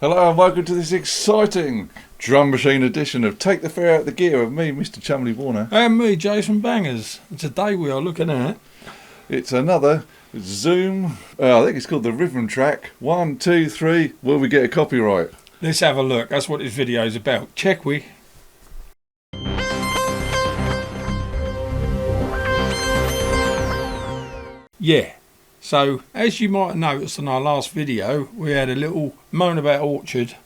Hello and welcome to this exciting drum machine edition of Take the Fair Out the Gear with me, Mr. Chumley Warner. And me, Jason Bangers. Today we are looking at... It's another Zoom, I think it's called the rhythmtrak 123. Will we get a copyright? Let's have a look. That's what this video is about. Check we. Yeah. So, as you might have noticed in our last video, we had a little moan about Orchard.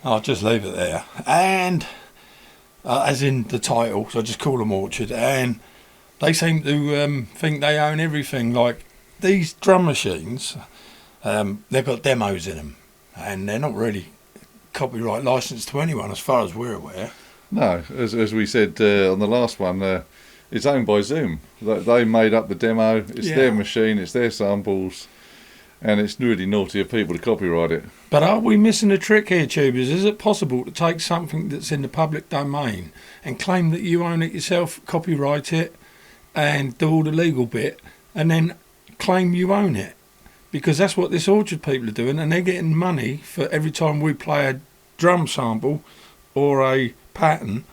I'll just leave it there. And, as in the title, so I just call them Orchard. And they seem to think they own everything. Like, these drum machines, they've got demos in them. And they're not really copyright licensed to anyone as far as we're aware. No, as we said on the last one, it's owned by Zoom. They made up the demo, it's their machine, it's their samples, and it's really naughty of people to copyright it. But are we missing a trick here, tubers? Is it possible to take something that's in the public domain and claim that you own it yourself, copyright it, and do all the legal bit, and then claim you own it? Because that's what this Orchard people are doing, and they're getting money for every time we play a drum sample or a pattern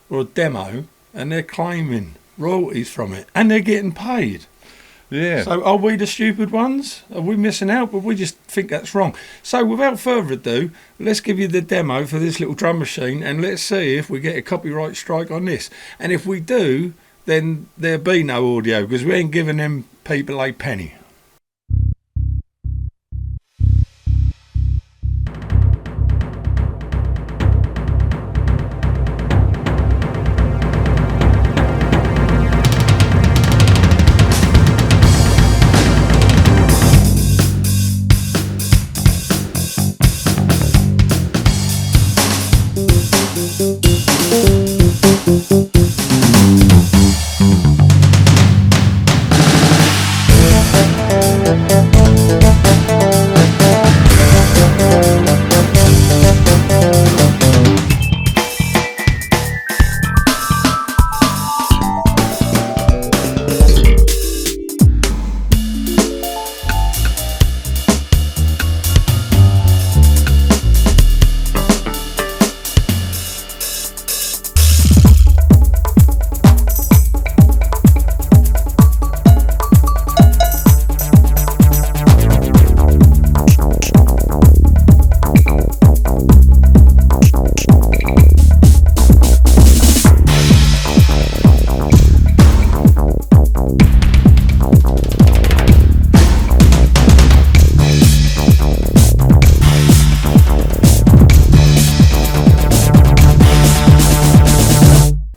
or a demo, and they're claiming royalties from it, and they're getting paid. Yeah. So are we the stupid ones? Are we missing out? But we just think that's wrong. So without further ado, let's give you the demo for this little drum machine, and let's see if we get a copyright strike on this. And if we do, then there'll be no audio, because we ain't giving them people a penny.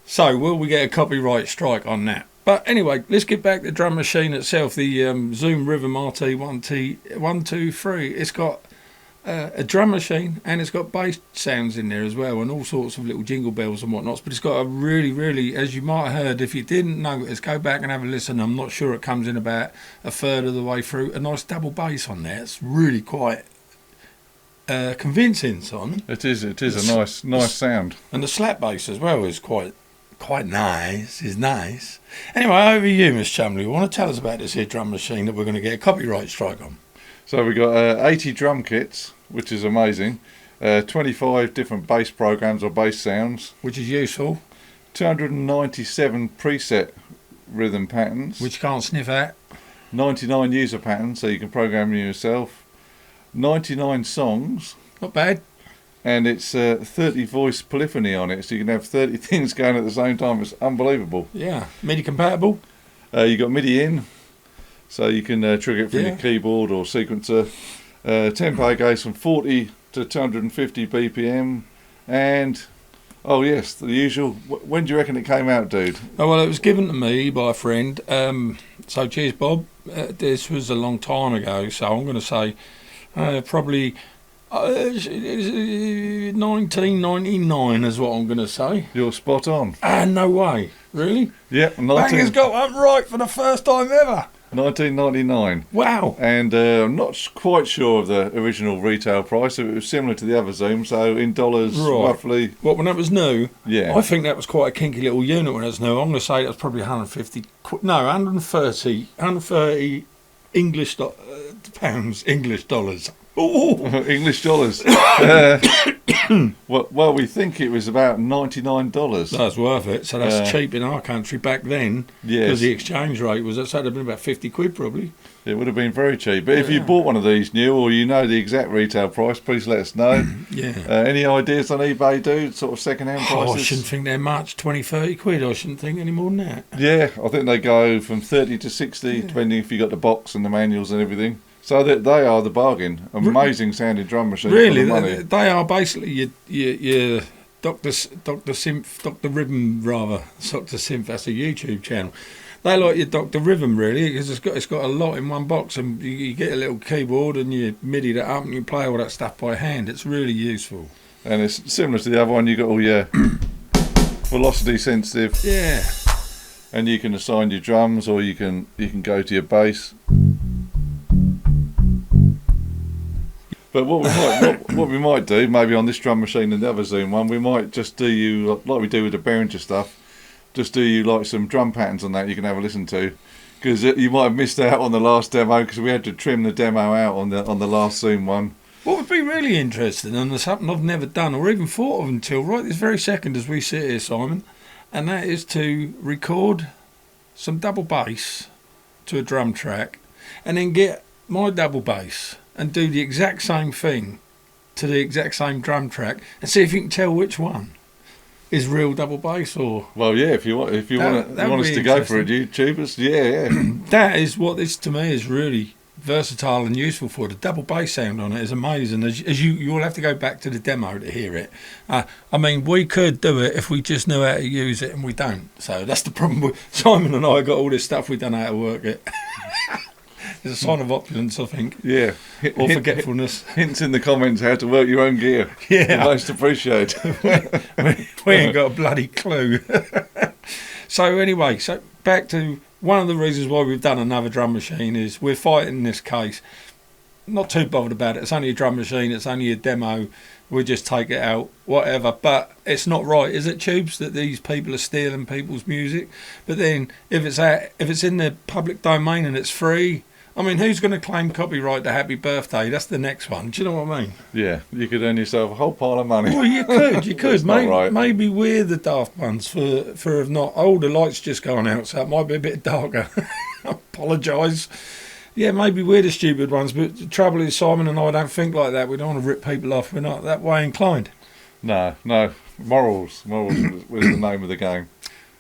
So, will we get a copyright strike on that? But anyway, let's get back to the drum machine itself, the Zoom Rhythm RT-123. It's got a drum machine, and it's got bass sounds in there as well, and all sorts of little jingle bells and whatnots. But it's got a really, as you might have heard, if you didn't notice, go back and have a listen. I'm not sure it comes in about a third of the way through. A nice double bass on there. It's really quite convincing, son. It is a nice sound. And the slap bass as well is quite nice. Is nice. Anyway, over to you, Miss Chumley. You want to tell us about this here drum machine that we're going to get a copyright strike on? So we got 80 drum kits, which is amazing. 25 different bass programs or bass sounds, which is useful. 297 preset rhythm patterns, which you can't sniff at. 99 user patterns, so you can program them yourself. 99 songs. Not bad. And it's 30 voice polyphony on it, so you can have 30 things going at the same time. It's unbelievable. Yeah. MIDI compatible? You got MIDI in, so you can trigger it from your keyboard or sequencer. Tempo goes from 40 to 250 BPM. And, oh yes, the usual. When do you reckon it came out, dude? Oh, well, it was given to me by a friend. So cheers, Bob. This was a long time ago, so I'm going to say probably... 1999 is what I'm going to say. You're spot on. No way. Really? Yeah. Banger's got one right for the first time ever. 1999. Wow. And I'm not quite sure of the original retail price. It was similar to the other Zoom, so in dollars, roughly. What, when that was new? Yeah. I think that was quite a kinky little unit when it was new. I'm going to say that was probably 130 English pounds, English dollars. English dollars. Well, we think it was about $99. That's worth it. So that's cheap in our country back then. Yes. Because the exchange rate was, so it'd have been about 50 quid probably. It would have been very cheap. But if you bought one of these new, or you know the exact retail price, please let us know. Yeah. Any ideas on eBay, dude? Sort of second-hand prices? I shouldn't think they're much. 20, 30 quid. I shouldn't think any more than that. Yeah, I think they go from 30 to 60, depending if you got the box and the manuals and everything. So they are the bargain. Amazing sounding drum machine. Really, for the money. they are basically your Dr. Rhythm, rather. Dr. Synth, that's a YouTube channel. They like your Dr. Rhythm, really, because it's got a lot in one box, and you get a little keyboard and you MIDI that up and you play all that stuff by hand. It's really useful. And it's similar to the other one. You got all your velocity sensitive. Yeah. And you can assign your drums, or you can go to your bass. But what we might do, maybe on this drum machine and the other Zoom one, we might just do you like we do with the Behringer stuff. Just do you like some drum patterns on that you can have a listen to, because you might have missed out on the last demo because we had to trim the demo out on the last Zoom one. What would be really interesting, and there's something I've never done or even thought of until right this very second as we sit here, Simon, and that is to record some double bass to a drum track, and then get my double bass and do the exact same thing to the exact same drum track, and see if you can tell which one is real double bass or. Well, yeah, if you want us to go for it, YouTubers, yeah. That is what this to me is really versatile and useful for. The double bass sound on it is amazing. As you'll have to go back to the demo to hear it. I mean, we could do it if we just knew how to use it, and we don't. So that's the problem with Simon and I. Got all this stuff we don't know how to work it. It's a sign of opulence, I think. Yeah. Or forgetfulness. Hints in the comments how to work your own gear. Yeah. Most appreciate. we ain't got a bloody clue. So anyway, so back to one of the reasons why we've done another drum machine is we're fighting this case. Not too bothered about it. It's only a drum machine. It's only a demo. We just take it out, whatever. But it's not right, is it, Tubes, that these people are stealing people's music? But then if it's in the public domain and it's free, I mean, who's going to claim copyright to Happy Birthday? That's the next one. Do you know what I mean? Yeah, you could earn yourself a whole pile of money. Well, you could. Right. Maybe we're the daft ones for not. Oh, the light's just gone out, so it might be a bit darker. I apologise. Yeah, maybe we're the stupid ones, but the trouble is Simon and I don't think like that. We don't want to rip people off. We're not that way inclined. No. Morals was the name of the game.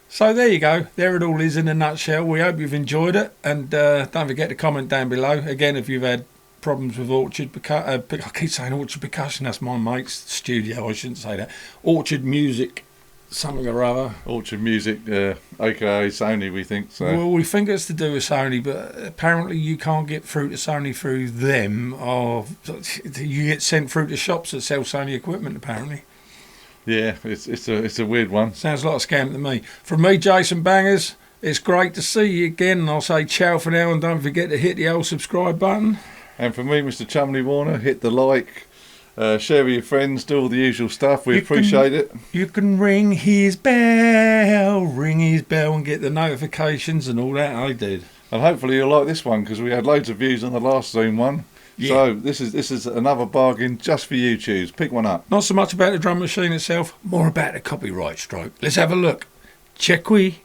So there you go. There it all is in a nutshell. We hope you've enjoyed it, and don't forget to comment down below. Again, if you've had problems with Orchard I keep saying Orchard Percussion. That's my mate's studio. I shouldn't say that. Orchard Music, something or other. Orchard Music, aka Sony, we think. So. Well, we think it's to do with Sony, but apparently you can't get through to Sony through them, or you get sent through to shops that sell Sony equipment, apparently. Yeah, it's a weird one. Sounds like a scam to me. From me, Jason Bangers, it's great to see you again, and I'll say ciao for now, and don't forget to hit the old subscribe button. And for me, Mr. Chumley Warner, hit the like, share with your friends, do all the usual stuff. We appreciate it. You can ring his bell, and get the notifications and all that I did. And hopefully you'll like this one, because we had loads of views on the last Zoom one. Yeah. So this is another bargain just for you. Choose. Pick one up. Not so much about the drum machine itself, more about the copyright strike. Let's have a look. Check we.